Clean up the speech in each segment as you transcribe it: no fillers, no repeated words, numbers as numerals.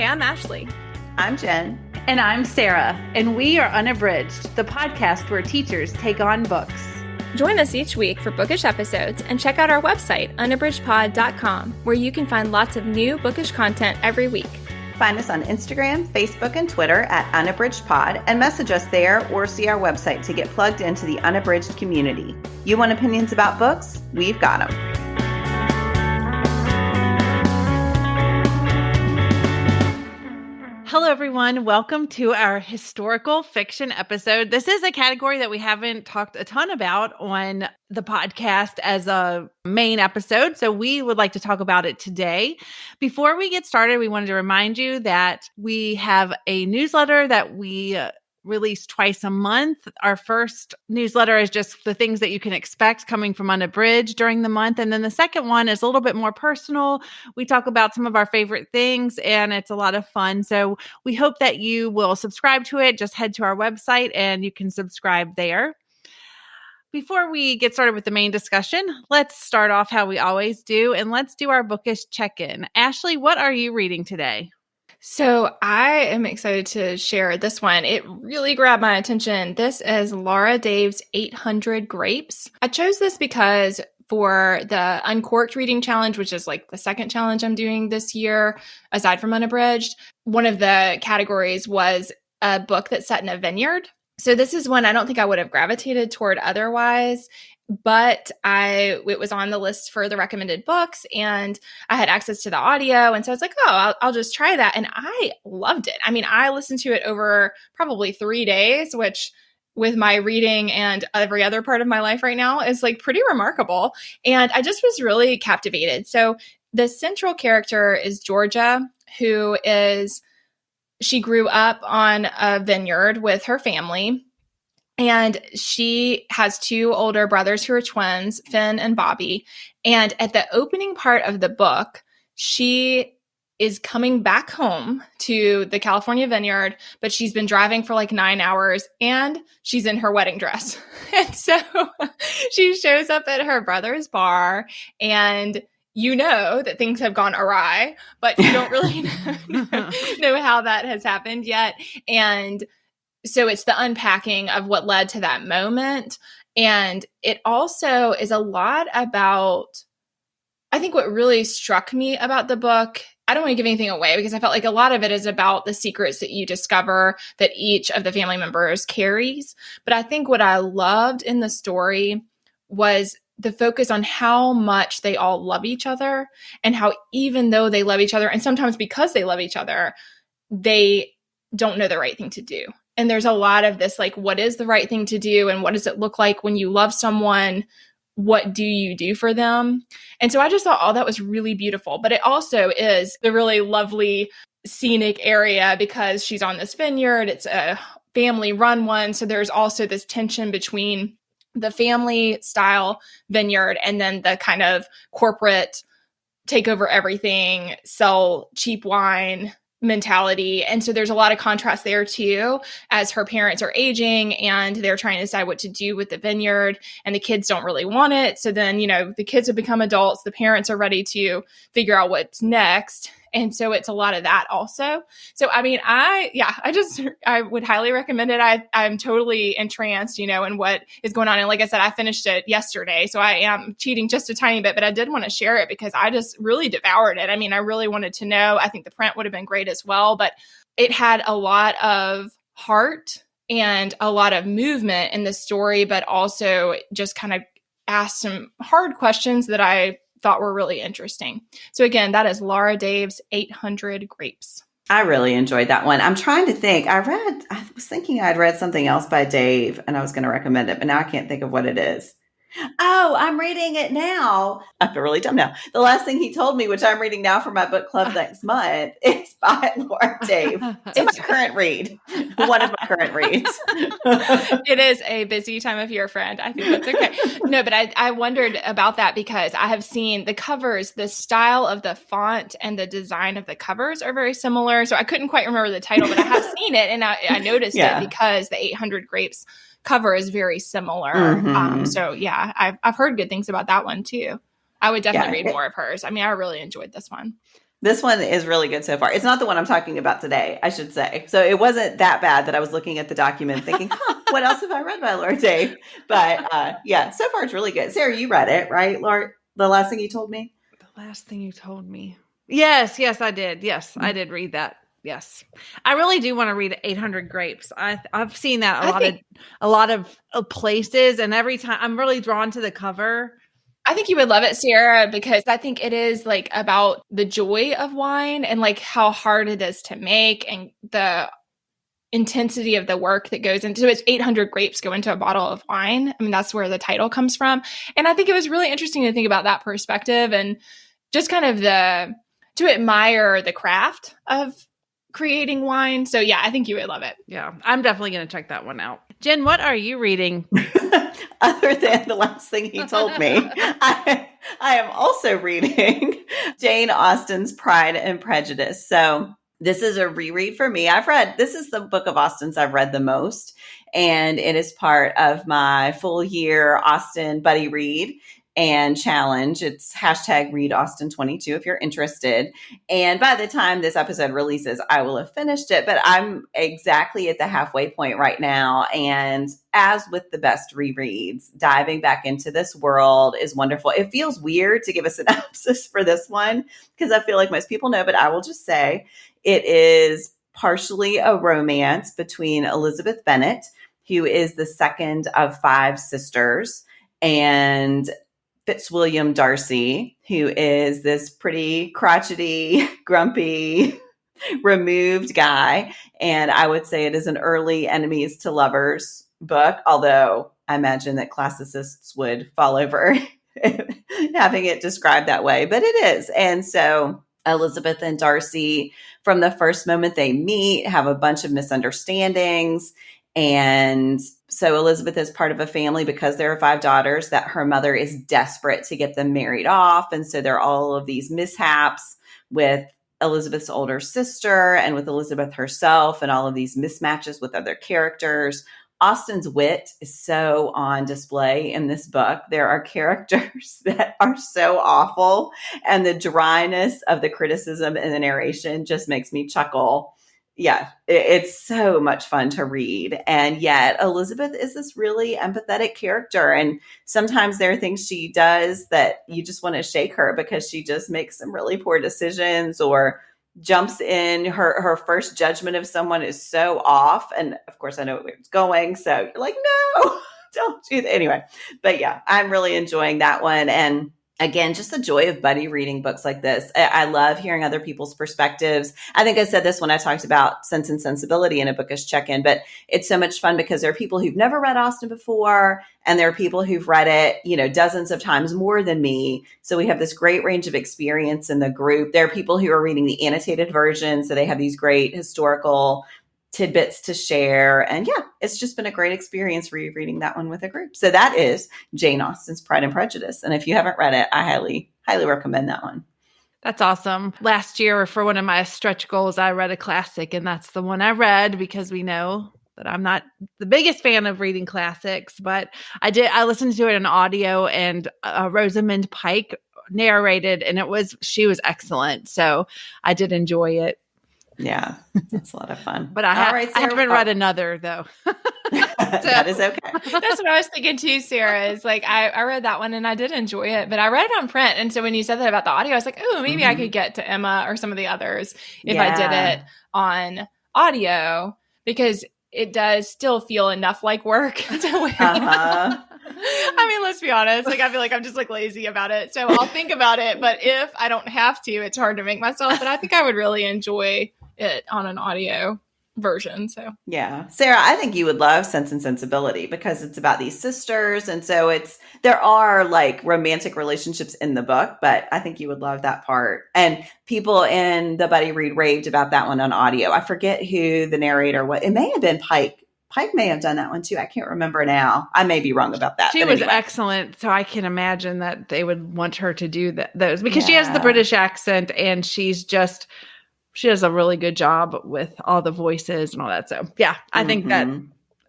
Hi, I'm Ashley. I'm Jen. And I'm Sara. And we are Unabridged, the podcast where teachers take on books. Join us each week for bookish episodes and check out our website, unabridgedpod.com, where you can find lots of new bookish content every week. Find us on Instagram, Facebook, and Twitter at unabridgedpod and message us there or see our website to get plugged into the Unabridged community. You want opinions about books? We've got them. Hello, everyone. Welcome to our historical fiction episode. This is a category that we haven't talked a ton about on the podcast as a main episode, so we would like to talk about it today. Before we get started, we wanted to remind you that we have a newsletter that we release twice a month. Our first newsletter is just the things that you can expect coming from Unabridged during the month. And then the second one is a little bit more personal. We talk about some of our favorite things and it's a lot of fun. So we hope that you will subscribe to it. Just head to our website and you can subscribe there. Before we get started with the main discussion, let's start off how we always do. And let's do our bookish check-in. Ashley, what are you reading today? So I am excited to share this one. It really grabbed my attention. This is Laura Dave's 800 Grapes. I chose this because for the Uncorked Reading Challenge, which is like the second challenge I'm doing this year, aside from Unabridged, one of the categories was a book that's set in a vineyard. So this is one I don't think I would have gravitated toward otherwise. But it was on the list for the recommended books and I had access to the audio. And so I was like, I'll just try that. And I loved it. I mean, I listened to it over probably 3 days, which with my reading and every other part of my life right now is like pretty remarkable. And I just was really captivated. So the central character is Georgia, she grew up on a vineyard with her family. And she has 2 older brothers who are twins, Finn and Bobby. And at the opening part of the book, she is coming back home to the California vineyard, but she's been driving for like 9 hours and she's in her wedding dress. And so she shows up at her brother's bar and you know that things have gone awry, but you don't really know how that has happened yet. And so it's the unpacking of what led to that moment. And it also is a lot about, I think what really struck me about the book, I don't want to give anything away because I felt like a lot of it is about the secrets that you discover that each of the family members carries. But I think what I loved in the story was the focus on how much they all love each other and how even though they love each other, and sometimes because they love each other, they don't know the right thing to do. And there's a lot of this, like, what is the right thing to do? And what does it look like when you love someone? What do you do for them? And so I just thought all that was really beautiful. But it also is the really lovely scenic area because she's on this vineyard. It's a family run one. So there's also this tension between the family style vineyard and then the kind of corporate take over everything, sell cheap wine mentality. And so there's a lot of contrast there too, as her parents are aging and they're trying to decide what to do with the vineyard and the kids don't really want it. So then, the kids have become adults, the parents are ready to figure out what's next. And so it's a lot of that also. So, I mean, I would highly recommend it. I'm totally entranced, in what is going on. And like I said, I finished it yesterday, so I am cheating just a tiny bit, but I did want to share it because I just really devoured it. I mean, I really wanted to know. I think the print would have been great as well, but it had a lot of heart and a lot of movement in the story, but also just kind of asked some hard questions that I thought were really interesting. So again, that is Laura Dave's 800 Grapes. I really enjoyed that one. I'm trying to think. I was thinking I'd read something else by Dave and I was going to recommend it, but now I can't think of what it is. Oh, I'm reading it now. I feel really dumb now. The last thing he told me, which I'm reading now for my book club next month, is by Laura Dave. It's my current read. One of my current reads. It is a busy time of year, friend. I think that's okay. No, but I wondered about that because I have seen the covers, the style of the font and the design of the covers are very similar. So I couldn't quite remember the title, but I have seen it and I noticed it because the 800 Grapes cover is very similar. Mm-hmm. So yeah, I've heard good things about that one too. I would definitely read more of hers. I mean, I really enjoyed this one. This one is really good so far. It's not the one I'm talking about today, I should say. So it wasn't that bad that I was looking at the document thinking, what else have I read by Laura Dave? But yeah, so far it's really good. Sarah, you read it, right, Laura? The last thing you told me? The last thing you told me. Yes, I did. Yes, I did read that. Yes. I really do want to read 800 Grapes. I've seen that a lot of places, and every time I'm really drawn to the cover. I think you would love it, Sarah, because I think it is like about the joy of wine and like how hard it is to make and the intensity of the work that goes into it. It's 800 grapes go into a bottle of wine. I mean, that's where the title comes from. And I think it was really interesting to think about that perspective and just kind of to admire the craft of creating wine. So yeah, I think you would love it. Yeah, I'm definitely going to check that one out. Jen, what are you reading? Other than the last thing he told me, I am also reading Jane Austen's Pride and Prejudice. So this is a reread for me. This is the book of Austen's I've read the most, and it is part of my full year Austen buddy read and challenge. It's #ReadAusten22 if you're interested. And by the time this episode releases, I will have finished it, but I'm exactly at the halfway point right now. And as with the best rereads, diving back into this world is wonderful. It feels weird to give a synopsis for this one because I feel like most people know, but I will just say it is partially a romance between Elizabeth Bennet, who is the second of 5 sisters, and Fitzwilliam Darcy, who is this pretty crotchety, grumpy, removed guy. And I would say it is an early enemies to lovers book, although I imagine that classicists would fall over having it described that way, but it is. And so Elizabeth and Darcy, from the first moment they meet, have a bunch of misunderstandings. And so Elizabeth is part of a family because there are 5 daughters that her mother is desperate to get them married off. And so there are all of these mishaps with Elizabeth's older sister and with Elizabeth herself and all of these mismatches with other characters. Austen's wit is so on display in this book. There are characters that are so awful, and the dryness of the criticism in the narration just makes me chuckle. Yeah, it's so much fun to read. And yet Elizabeth is this really empathetic character. And sometimes there are things she does that you just want to shake her because she just makes some really poor decisions or jumps in. Her first judgment of someone is so off. And of course, I know where it's going. So you're like, no, don't do that. Anyway, but yeah, I'm really enjoying that one. And again, just the joy of buddy reading books like this. I love hearing other people's perspectives. I think I said this when I talked about Sense and Sensibility in a bookish check-in, but it's so much fun because there are people who've never read Austen before, and there are people who've read it, dozens of times more than me. So we have this great range of experience in the group. There are people who are reading the annotated version, so they have these great historical tidbits to share. And yeah, it's just been a great experience rereading that one with a group. So that is Jane Austen's Pride and Prejudice. And if you haven't read it, I highly, highly recommend that one. That's awesome. Last year, for one of my stretch goals, I read a classic, and that's the one I read because we know that I'm not the biggest fan of reading classics, but I listened to it in audio, and Rosamund Pike narrated, and she was excellent. So I did enjoy it. Yeah, that's a lot of fun. But I haven't read another, though. That is okay. That's what I was thinking too, Sarah, is like I read that one and I did enjoy it, but I read it on print. And so when you said that about the audio, I was like, oh, maybe I could get to Emma or some of the others if I did it on audio, because it does still feel enough like work to where I mean, let's be honest. Like, I feel like I'm just like lazy about it. So I'll think about it. But if I don't have to, it's hard to make myself. But I think I would really enjoy it on an audio version. So yeah, Sarah, I think you would love Sense and Sensibility because it's about these sisters, and so there are like romantic relationships in the book, but I think you would love that part. And people in the buddy read raved about that one on audio. I forget who the narrator was. It may have been Pike. Pike may have done that one too. I can't remember now. I may be wrong about that. She was excellent, so I can imagine that they would want her to do those because she has the British accent, and she does a really good job with all the voices and all that. So yeah, I think that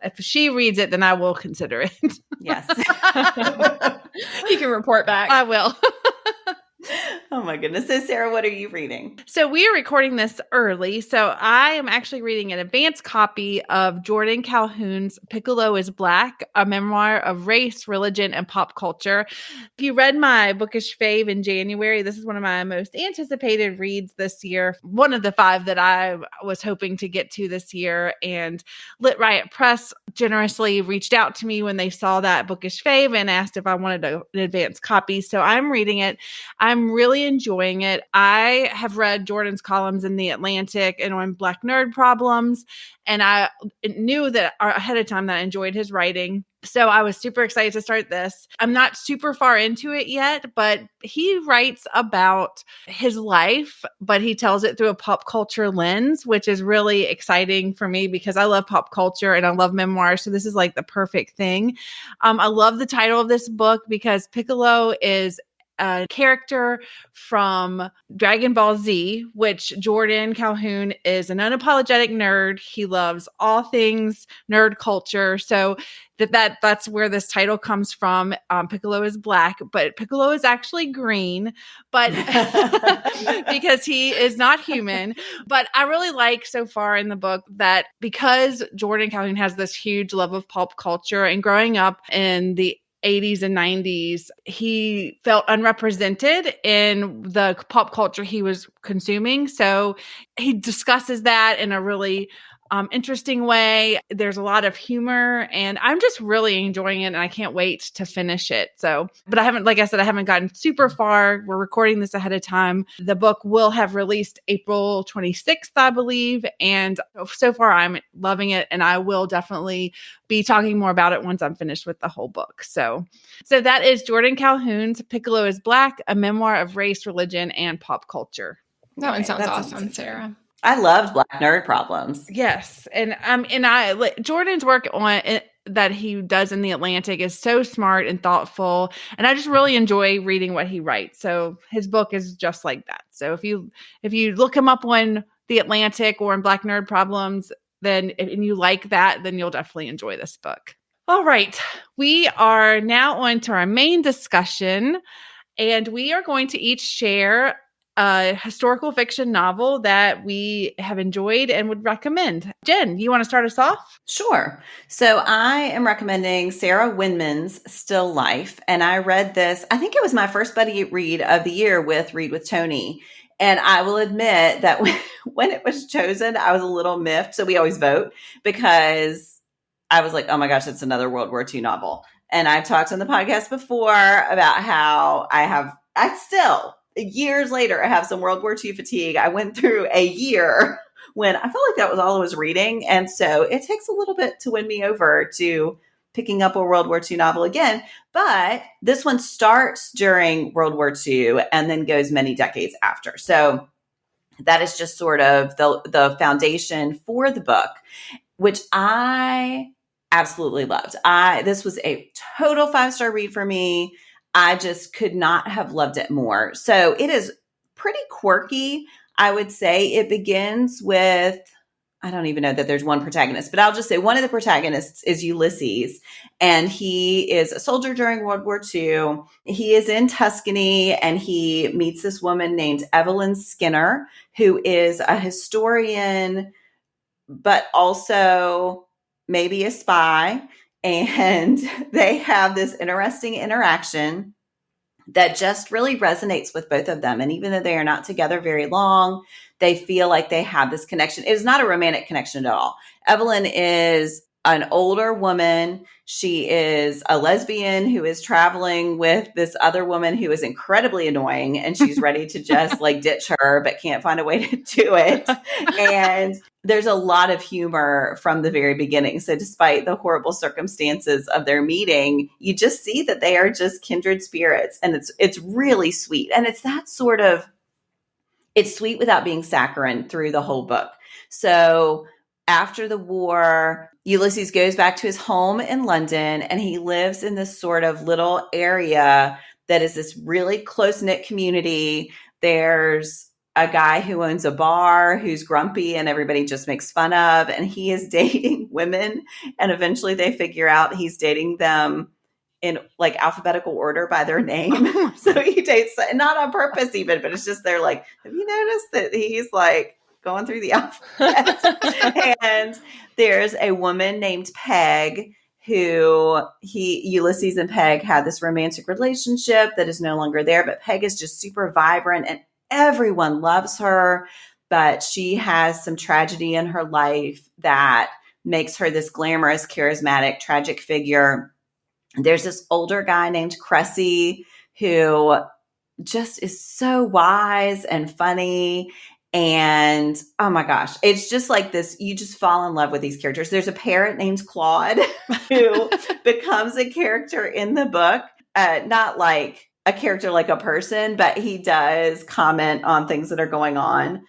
if she reads it, then I will consider it. Yes. You can report back. I will. Oh my goodness. So Sarah, what are you reading? So we are recording this early. So I am actually reading an advanced copy of Jordan Calhoun's Piccolo is Black, a memoir of race, religion, and pop culture. If you read my bookish fave in January, this is one of my most anticipated reads this year. One of the 5 that I was hoping to get to this year. And Lit Riot Press generously reached out to me when they saw that bookish fave and asked if I wanted an advanced copy. So I'm reading it. I'm really enjoying it. I have read Jordan's columns in The Atlantic and on Black Nerd Problems, and I knew that ahead of time that I enjoyed his writing. So I was super excited to start this. I'm not super far into it yet, but he writes about his life, but he tells it through a pop culture lens, which is really exciting for me because I love pop culture and I love memoirs. So this is like the perfect thing. I love the title of this book because Piccolo is a character from Dragon Ball Z, which Jordan Calhoun is an unapologetic nerd. He loves all things nerd culture. So that's where this title comes from. Piccolo is black, but Piccolo is actually green, but because he is not human. But I really like so far in the book that because Jordan Calhoun has this huge love of pop culture and growing up in the 80s and 90s, he felt unrepresented in the pop culture he was consuming. So he discusses that in a really interesting way. There's a lot of humor and I'm just really enjoying it and I can't wait to finish it. So, but I haven't, like I said, I haven't gotten super far. We're recording this ahead of time. The book will have released April 26th, I believe. And so far I'm loving it and I will definitely be talking more about it once I'm finished with the whole book. So that is Jordan Calhoun's Piccolo is Black, a memoir of race, religion, and pop culture. That one sounds awesome, Sarah. I loved Black Nerd Problems. Yes. And Jordan's work on it that he does in The Atlantic is so smart and thoughtful. And I just really enjoy reading what he writes. So his book is just like that. So if you look him up on The Atlantic or in Black Nerd Problems, then and you like that, then you'll definitely enjoy this book. All right. We are now on to our main discussion, and we are going to each share a historical fiction novel that we have enjoyed and would recommend. Jen, you want to start us off? Sure. So I am recommending Sarah Winman's Still Life. And I read this, I think it was my first buddy read of the year with Read with Tony. And I will admit that when it was chosen, I was a little miffed. So we always vote because I was like, oh my gosh, it's another World War II novel. And I've talked on the podcast before about how I still, years later, I have some World War II fatigue. I went through a year when I felt like that was all I was reading. And so it takes a little bit to win me over to picking up a World War II novel again. But this one starts during World War II and then goes many decades after. So that is just sort of the foundation for the book, which I absolutely loved. This was a total 5-star read for me. I just could not have loved it more. So it is pretty quirky, I would say. It begins with, I don't even know that there's one protagonist, but I'll just say one of the protagonists is Ulysses, and he is a soldier during World War II. He is in Tuscany, and he meets this woman named Evelyn Skinner, who is a historian, but also maybe a spy. And they have this interesting interaction that just really resonates with both of them. And even though they are not together very long, they feel like they have this connection. It is not a romantic connection at all. Evelyn is an older woman. She is a lesbian who is traveling with this other woman who is incredibly annoying, and she's ready to just like ditch her, but can't find a way to do it. And there's a lot of humor from the very beginning. So despite the horrible circumstances of their meeting, you just see that they are just kindred spirits, and it's really sweet. And it's that sort of, it's sweet without being saccharine through the whole book. So after the war, Ulysses goes back to his home in London, and he lives in this sort of little area that is this really close-knit community. There's a guy who owns a bar who's grumpy and everybody just makes fun of, and he is dating women, and eventually they figure out he's dating them in like alphabetical order by their name. So he dates, not on purpose even, but it's just they're like, have you noticed that he's like going through the alphabet? And there's a woman named Peg who Ulysses and Peg had this romantic relationship that is no longer there, but Peg is just super vibrant and everyone loves her, but she has some tragedy in her life that makes her this glamorous, charismatic, tragic figure. There's this older guy named Cressy who just is so wise and funny. And oh my gosh, it's just like this. You just fall in love with these characters. There's a parrot named Claude who becomes a character in the book, not like a character like a person, but he does comment on things that are going on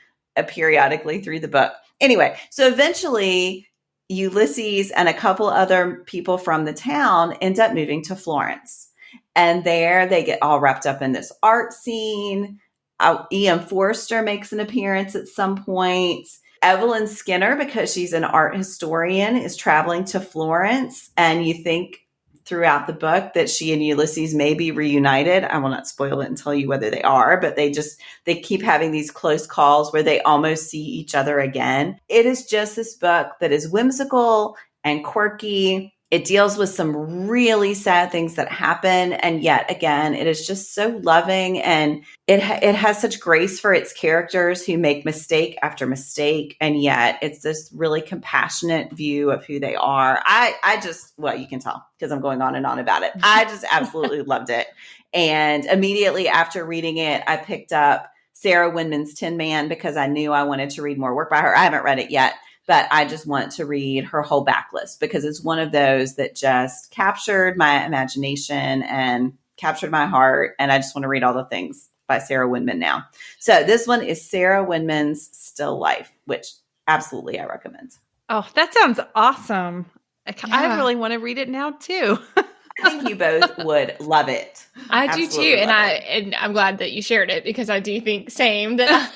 periodically through the book. Anyway, so eventually Ulysses and a couple other people from the town end up moving to Florence. And there they get all wrapped up in this art scene. E.M. Forster makes an appearance at some point. Evelyn Skinner, because she's an art historian, is traveling to Florence. And you think throughout the book that she and Ulysses may be reunited. I will not spoil it and tell you whether they are, but they keep having these close calls where they almost see each other again. It is just this book that is whimsical and quirky. It deals with some really sad things that happen. And yet again, it is just so loving, and it has such grace for its characters who make mistake after mistake. And yet it's this really compassionate view of who they are. I just, well, you can tell because I'm going on and on about it. I just absolutely loved it. And immediately after reading it, I picked up Sarah Winman's Tin Man because I knew I wanted to read more work by her. I haven't read it yet, but I just want to read her whole backlist because it's one of those that just captured my imagination and captured my heart. And I just want to read all the things by Sarah Winman now. So this one is Sarah Winman's Still Life, which absolutely I recommend. Oh, that sounds awesome. I really want to read it now too. I think you both would love it. I do too. And I'm glad that you shared it because I do think same that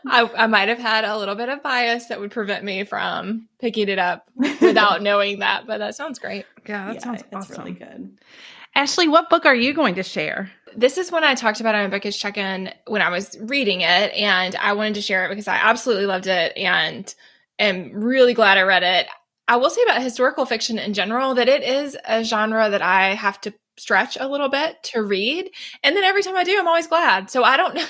I might have had a little bit of bias that would prevent me from picking it up without knowing that, but that sounds great. Yeah, that sounds awesome. It's really good. Ashley, what book are you going to share? This is one I talked about on Bookish Check-In when I was reading it, and I wanted to share it because I absolutely loved it and am really glad I read it. I will say about historical fiction in general that it is a genre that I have to stretch a little bit to read, and then every time I do, I'm always glad. So I don't know.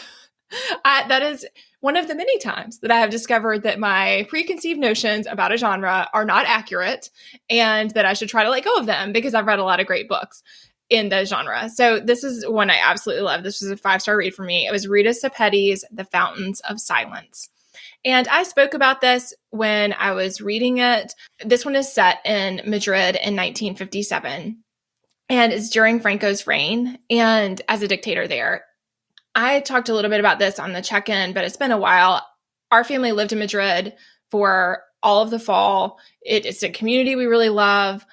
That is one of the many times that I have discovered that my preconceived notions about a genre are not accurate and that I should try to let go of them because I've read a lot of great books in the genre. So this is one I absolutely love. This was a 5-star read for me. It was Ruta Sepetys' The Fountains of Silence. And I spoke about this when I was reading it. This one is set in Madrid in 1957 and it's during Franco's reign and as a dictator there. I talked a little bit about this on the check-in, but it's been a while. Our family lived in Madrid for all of the fall. It's a community we really love.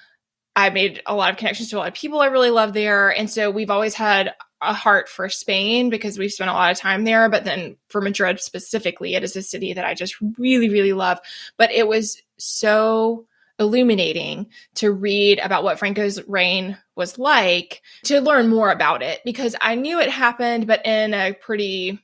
I made a lot of connections to a lot of people I really love there. And so we've always had a heart for Spain because we've spent a lot of time there. But then for Madrid specifically, it is a city that I just really, really love. But it was so illuminating to read about what Franco's reign was like, to learn more about it, because I knew it happened, but in a pretty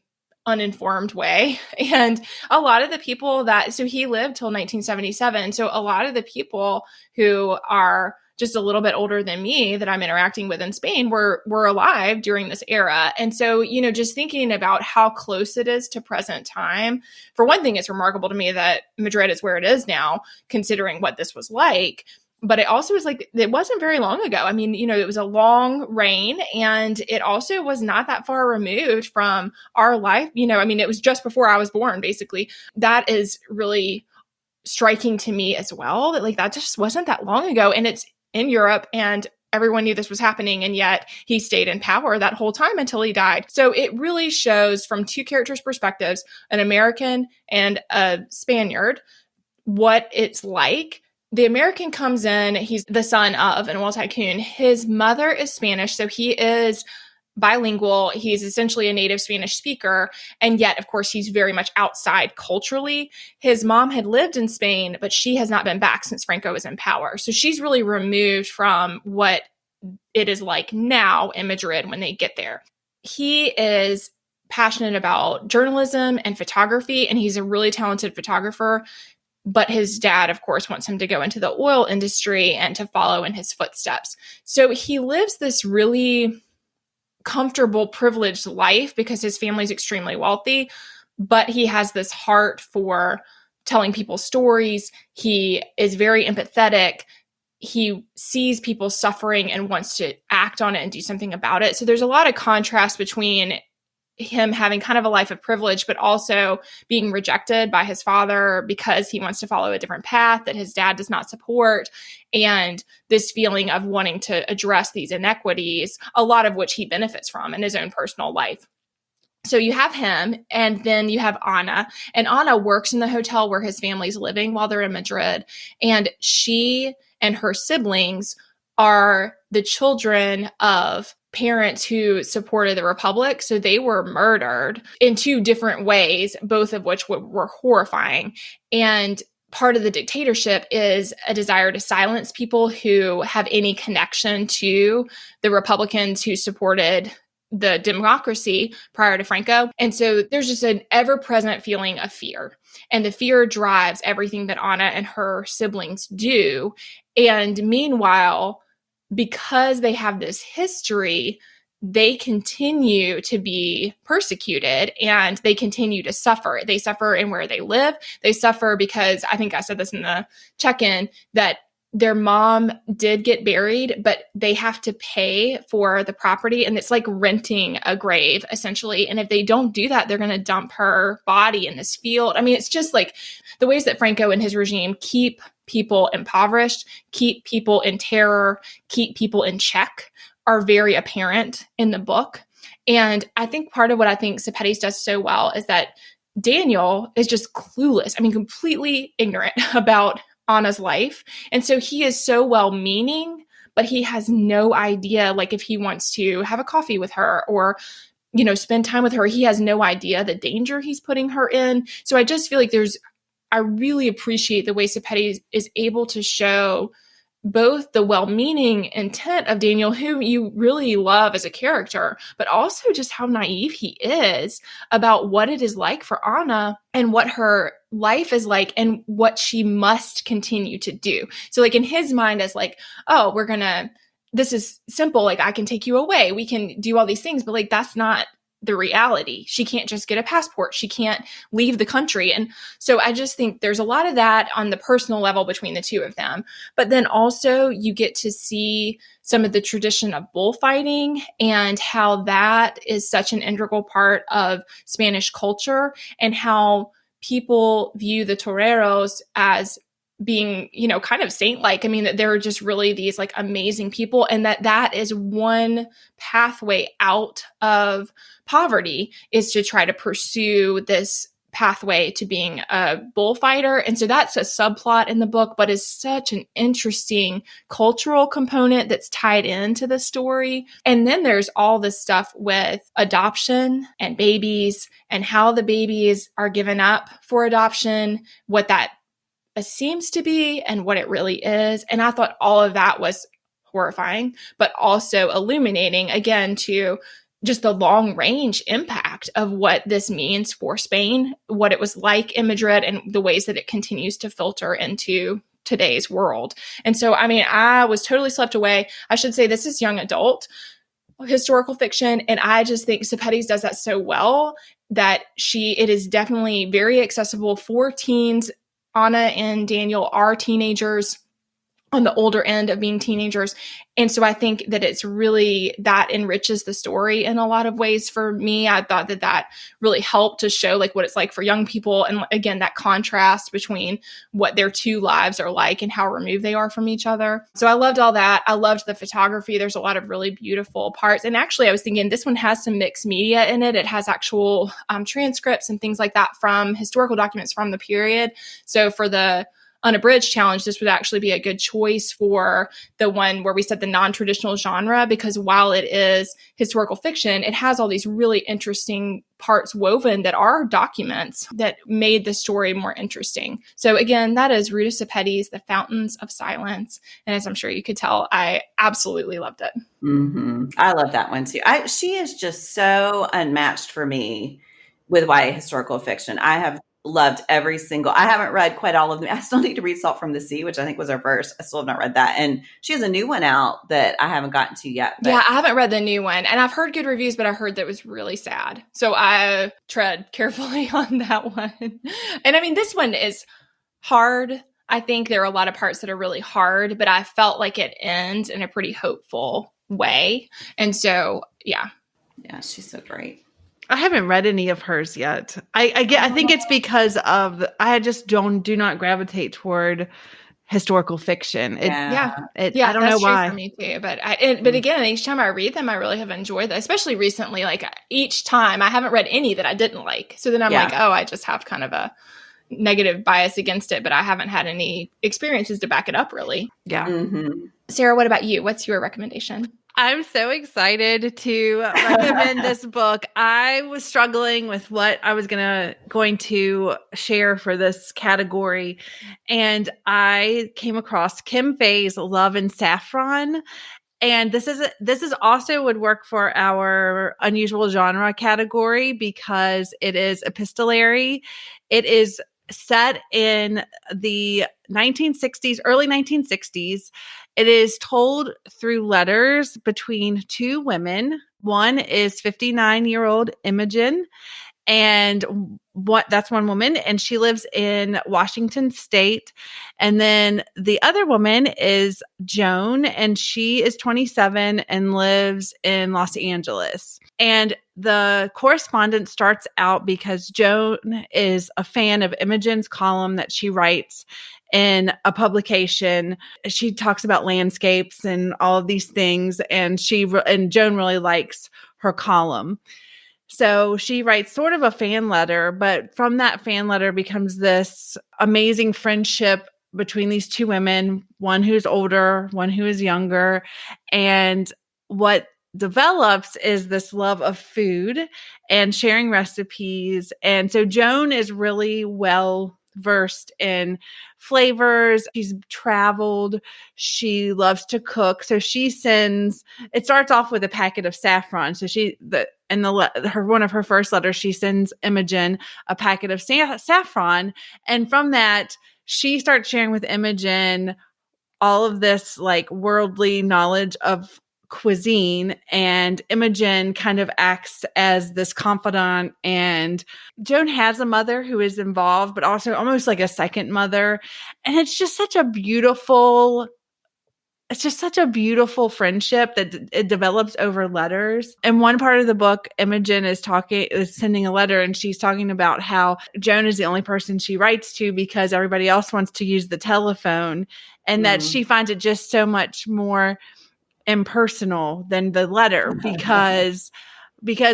uninformed way. And a lot of the people so he lived till 1977. So a lot of the people who are just a little bit older than me that I'm interacting with in Spain were alive during this era. And so, just thinking about how close it is to present time, for one thing, it's remarkable to me that Madrid is where it is now, considering what this was like. But it also was like, it wasn't very long ago. I mean, it was a long reign and it also was not that far removed from our life. It was just before I was born, basically. That is really striking to me as well, that just wasn't that long ago. And it's in Europe and everyone knew this was happening. And yet he stayed in power that whole time until he died. So it really shows from two characters' perspectives, an American and a Spaniard, what it's like. The American comes in, he's the son of an oil tycoon. His mother is Spanish, so he is bilingual. He's essentially a native Spanish speaker. And yet, of course, he's very much outside culturally. His mom had lived in Spain, but she has not been back since Franco was in power. So she's really removed from what it is like now in Madrid when they get there. He is passionate about journalism and photography, and he's a really talented photographer. But his dad, of course, wants him to go into the oil industry and to follow in his footsteps. So he lives this really comfortable, privileged life because his family's extremely wealthy, but he has this heart for telling people stories. He is very empathetic. He sees people suffering and wants to act on it and do something about it. So there's a lot of contrast between him having kind of a life of privilege, but also being rejected by his father because he wants to follow a different path that his dad does not support. And this feeling of wanting to address these inequities, a lot of which he benefits from in his own personal life. So you have him, and then you have Ana. And Ana works in the hotel where his family's living while they're in Madrid. And she and her siblings are the children of parents who supported the Republic. So they were murdered in two different ways, both of which were horrifying. And part of the dictatorship is a desire to silence people who have any connection to the Republicans who supported the democracy prior to Franco. And so there's just an ever-present feeling of fear. And the fear drives everything that Ana and her siblings do. And meanwhile, because they have this history, they continue to be persecuted and they continue to suffer. They suffer in where they live. They suffer because, I think I said this in the check-in, that their mom did get buried, but they have to pay for the property. And it's like renting a grave, essentially. And if they don't do that, they're going to dump her body in this field. I mean, it's just like the ways that Franco and his regime keep people impoverished, keep people in terror, keep people in check are very apparent in the book. And I think part of what I think Sepetys does so well is that Daniel is just clueless. I mean, completely ignorant about Ana's life. And so he is so well-meaning, but he has no idea, like if he wants to have a coffee with her or, you know, spend time with her, he has no idea the danger he's putting her in. So I just feel like I really appreciate the way Sepetys is able to show both the well-meaning intent of Daniel, who you really love as a character, but also just how naive he is about what it is like for Ana and what her life is like and what she must continue to do. So like in his mind as like, oh, this is simple. Like I can take you away. We can do all these things, but like, that's not the reality. She can't just get a passport. She can't leave the country. And so I just think there's a lot of that on the personal level between the two of them. But then also you get to see some of the tradition of bullfighting and how that is such an integral part of Spanish culture and how people view the toreros as being, you know, kind of saint-like. I mean, that they're just really these like amazing people, and that is one pathway out of poverty is to try to pursue this pathway to being a bullfighter. And so that's a subplot in the book, but is such an interesting cultural component that's tied into the story. And then there's all this stuff with adoption and babies and how the babies are given up for adoption, what that seems to be and what it really is. And I thought all of that was horrifying, but also illuminating again to just the long range impact of what this means for Spain, what it was like in Madrid, and the ways that it continues to filter into today's world. And so, I mean, I was totally swept away. I should say this is young adult historical fiction. And I just think Sepetys does that so well that it is definitely very accessible for teens. Ana and Daniel are teenagers on the older end of being teenagers. And so I think that it's really, that enriches the story in a lot of ways for me. I thought that really helped to show like what it's like for young people. And again, that contrast between what their two lives are like and how removed they are from each other. So I loved all that. I loved the photography. There's a lot of really beautiful parts. And actually I was thinking this one has some mixed media in it. It has actual transcripts and things like that from historical documents from the period. So for the Unabridged challenge, this would actually be a good choice for the one where we said the non-traditional genre, because while it is historical fiction, it has all these really interesting parts woven that are documents that made the story more interesting. So again, that is Ruta Sepetys, The Fountains of Silence. And as I'm sure you could tell, I absolutely loved it. Mm-hmm. I love that one too. She is just so unmatched for me with YA historical fiction. I have loved every single, I haven't read quite all of them. I still need to read Salt from the Sea, which I think was her first. I still have not read that. And she has a new one out that I haven't gotten to yet. But yeah, I haven't read the new one, and I've heard good reviews, but I heard that it was really sad. So I tread carefully on that one. And I mean, this one is hard. I think there are a lot of parts that are really hard, but I felt like it ends in a pretty hopeful way. And so, yeah. Yeah, she's so great. I haven't read any of hers yet. I think it's because of I just do not gravitate toward historical fiction. I don't know why. For me too, but again, each time I read them, I really have enjoyed them, especially recently. Like each time, I haven't read any that I didn't like. So then I'm like, oh, I just have kind of a negative bias against it, but I haven't had any experiences to back it up, really. Yeah. Mm-hmm. Sarah, what about you? What's your recommendation? I'm so excited to recommend this book. I was struggling with what I was going to share for this category, and I came across Kim Fay's Love and Saffron. And this is also would work for our unusual genre category because it is epistolary. It is set in the 1960s, early 1960s. It is told through letters between two women. One is 59-year-old Imogen, and that's one woman, and she lives in Washington State. And then the other woman is Joan, and she is 27 and lives in Los Angeles. And the correspondence starts out because Joan is a fan of Imogen's column that she writes in a publication. She talks about landscapes and all of these things, and Joan really likes her column. So she writes sort of a fan letter, but from that fan letter becomes this amazing friendship between these two women, one who's older, one who is younger. And what develops is this love of food and sharing recipes. And so Joan is really well versed in flavors. She's traveled. She loves to cook. So it starts off with a packet of saffron. So one of her first letters, she sends Imogen a packet of saffron. And from that, she starts sharing with Imogen all of this like worldly knowledge of cuisine, and Imogen kind of acts as this confidant. And Joan has a mother who is involved, but also almost like a second mother. And it's just such a beautiful friendship that it develops over letters. And one part of the book, Imogen is sending a letter, and she's talking about how Joan is the only person she writes to because everybody else wants to use the telephone, and that she finds it just so much more impersonal than the letter because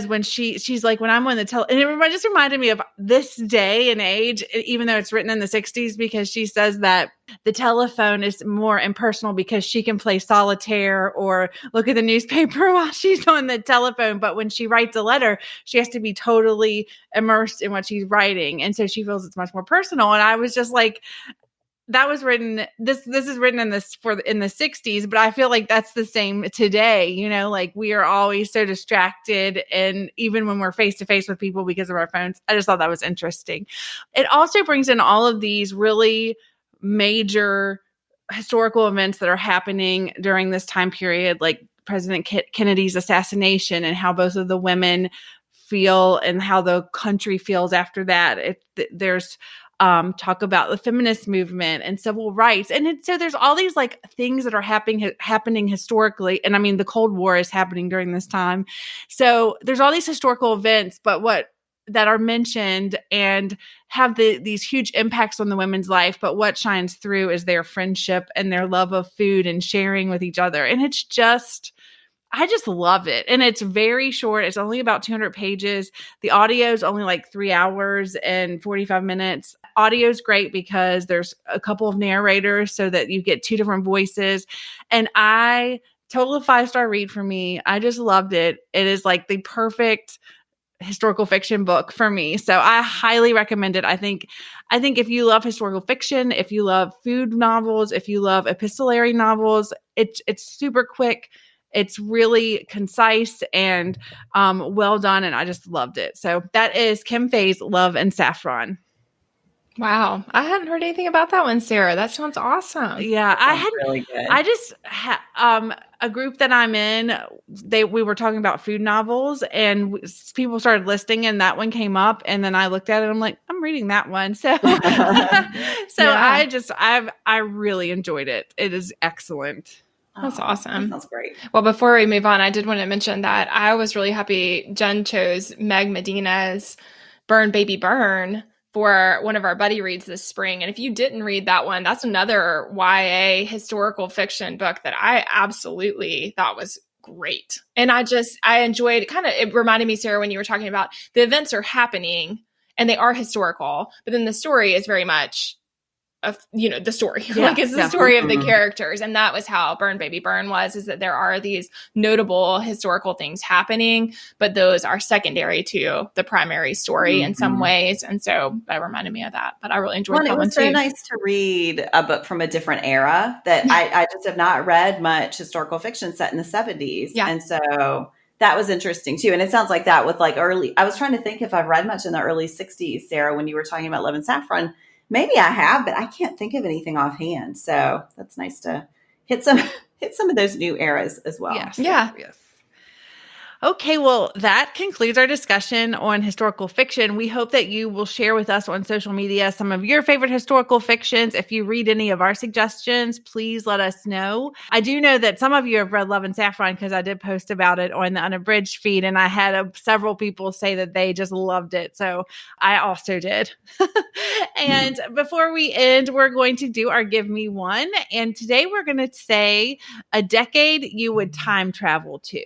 when she's like, when I'm on the and it just reminded me of this day and age, even though it's written in the 60s, because she says that the telephone is more impersonal because she can play solitaire or look at the newspaper while she's on the telephone. But when she writes a letter, she has to be totally immersed in what she's writing. And so she feels it's much more personal. And I was just like, that was written, this is written in the 60s, but I feel like that's the same today. Like we are always so distracted. And even when we're face to face with people because of our phones, I just thought that was interesting. It also brings in all of these really major historical events that are happening during this time period, like President Kennedy's assassination and how both of the women feel and how the country feels after that. There's talk about the feminist movement and civil rights. And so there's all these like things that are happening historically. And I mean, the Cold War is happening during this time. So there's all these historical events, but that are mentioned and have these huge impacts on the women's life. But what shines through is their friendship and their love of food and sharing with each other. And it's just, I just love it. And it's very short. It's only about 200 pages. The audio is only like 3 hours and 45 minutes. Audio is great because there's a couple of narrators so that you get 2 different voices. And total 5-star read for me. I just loved it. It is like the perfect historical fiction book for me. So I highly recommend it. I think if you love historical fiction, if you love food novels, if you love epistolary novels, it's super quick. It's really concise and well done, and I just loved it. So that is Kim Fay's Love and Saffron. Wow. I hadn't heard anything about that one, Sarah. That sounds awesome. Yeah, Really good. I just a group that I'm in, we were talking about food novels, and people started listing, and that one came up, and then I looked at it, and I'm like, I'm reading that one. So Yeah. I really enjoyed it. It is excellent. That's awesome. That sounds great. Well, before we move on, I did want to mention that I was really happy Jen chose Meg Medina's Burn Baby Burn for one of our buddy reads this spring. And if you didn't read that one, that's another YA historical fiction book that I absolutely thought was great. And I enjoyed it reminded me, Sarah, when you were talking about the events are happening and they are historical, but then the story is very much the story. Yeah, it's the story of the characters. And that was how Burn Baby Burn is that there are these notable historical things happening, but those are secondary to the primary story in some ways. And so that reminded me of that. But I really enjoyed that one too. It was very nice to read a book from a different era that I just have not read much historical fiction set in the 70s. Yeah. And so that was interesting too. And it sounds like that with I was trying to think if I've read much in the early 60s, Sarah, when you were talking about Love and Saffron. Maybe I have, but I can't think of anything offhand. So that's nice to hit some of those new eras as well. Yes. Yeah. Yes. Okay, well, that concludes our discussion on historical fiction. We hope that you will share with us on social media some of your favorite historical fictions. If you read any of our suggestions, please let us know. I do know that some of you have read Love and Saffron because I did post about it on the Unabridged feed, and I had several people say that they just loved it. So I also did. And before we end, we're going to do our Give Me One. And today we're going to say a decade you would time travel to.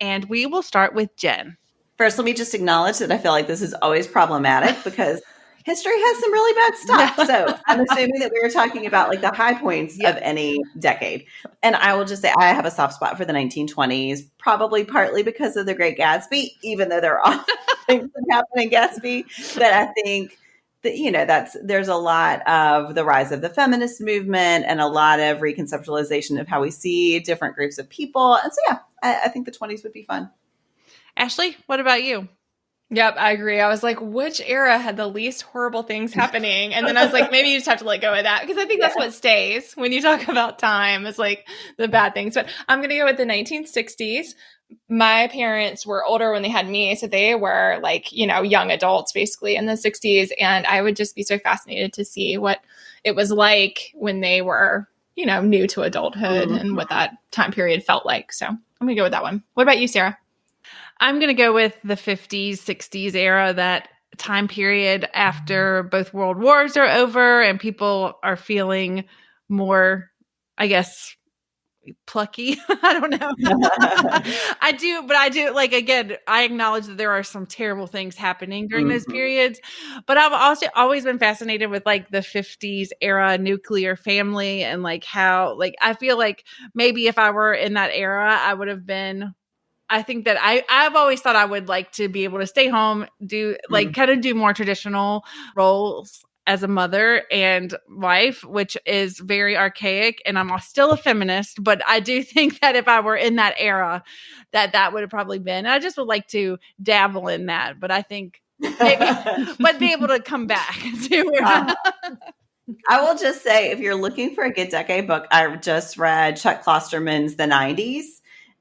And we will start with Jen. First, let me just acknowledge that I feel like this is always problematic because history has some really bad stuff. So I'm assuming that we were talking about like the high points of any decade. And I will just say I have a soft spot for the 1920s, probably partly because of The Great Gatsby, even though there are awful things that happen in Gatsby. But I think that, there's a lot of the rise of the feminist movement and a lot of reconceptualization of how we see different groups of people. And so, yeah, I think the 20s would be fun. Ashley, what about you? Yep, I agree. I was like, which era had the least horrible things happening? And then I was like, maybe you just have to let go of that because I think that's what stays when you talk about time is like the bad things. But I'm going to go with the 1960s. My parents were older when they had me, so they were like, young adults basically in the 60s. And I would just be so fascinated to see what it was like when they were, new to adulthood and what that time period felt like. So I'm going to go with that one. What about you, Sarah? I'm going to go with the 50s, 60s era, that time period after both world wars are over and people are feeling more, I guess, plucky. I don't know. I do like, again, I acknowledge that there are some terrible things happening during those periods, but I've also always been fascinated with like the 50s era nuclear family and like how, like, I feel like maybe if I were in that era, I would have been, I think that I've always thought I would like to be able to stay home, do like kind of do more traditional roles as a mother and wife, which is very archaic. And I'm still a feminist, but I do think that if I were in that era, that would have probably been, I just would like to dabble in that. But I think maybe, but be able to come back to I will just say, if you're looking for a good decade book, I just read Chuck Klosterman's The 90s.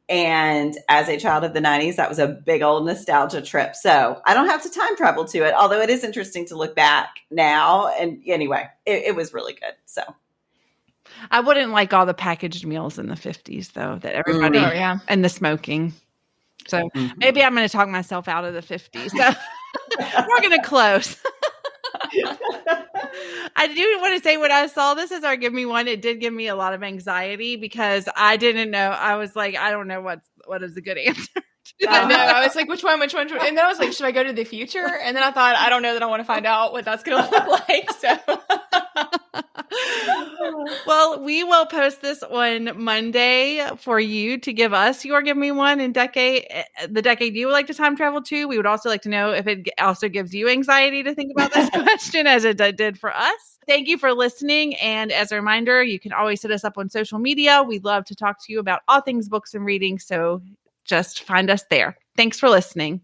And as a child of the 90s, that was a big old nostalgia trip. So I don't have to time travel to it, although it is interesting to look back now. And anyway, it was really good. So I wouldn't like all the packaged meals in the 50s, though, that everybody and the smoking. So maybe I'm going to talk myself out of the 50s. So we're going to close. I do want to say when I saw this as our Give Me One, it did give me a lot of anxiety because I didn't know. I was like, I don't know what is a good answer. I know. I was like, which one? And then I was like, should I go to the future? And then I thought, I don't know that I want to find out what that's going to look like. So, well, we will post this on Monday for you to give us your Give Me One in the decade you would like to time travel to. We would also like to know if it also gives you anxiety to think about this question as it did for us. Thank you for listening. And as a reminder, you can always hit us up on social media. We'd love to talk to you about all things books and reading. So just find us there. Thanks for listening.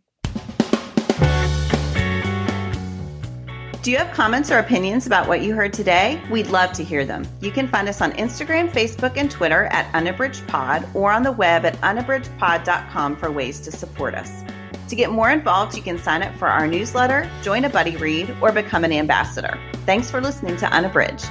Do you have comments or opinions about what you heard today? We'd love to hear them. You can find us on Instagram, Facebook, and Twitter at Unabridged Pod, or on the web at unabridgedpod.com for ways to support us. To get more involved, you can sign up for our newsletter, join a buddy read, or become an ambassador. Thanks for listening to Unabridged.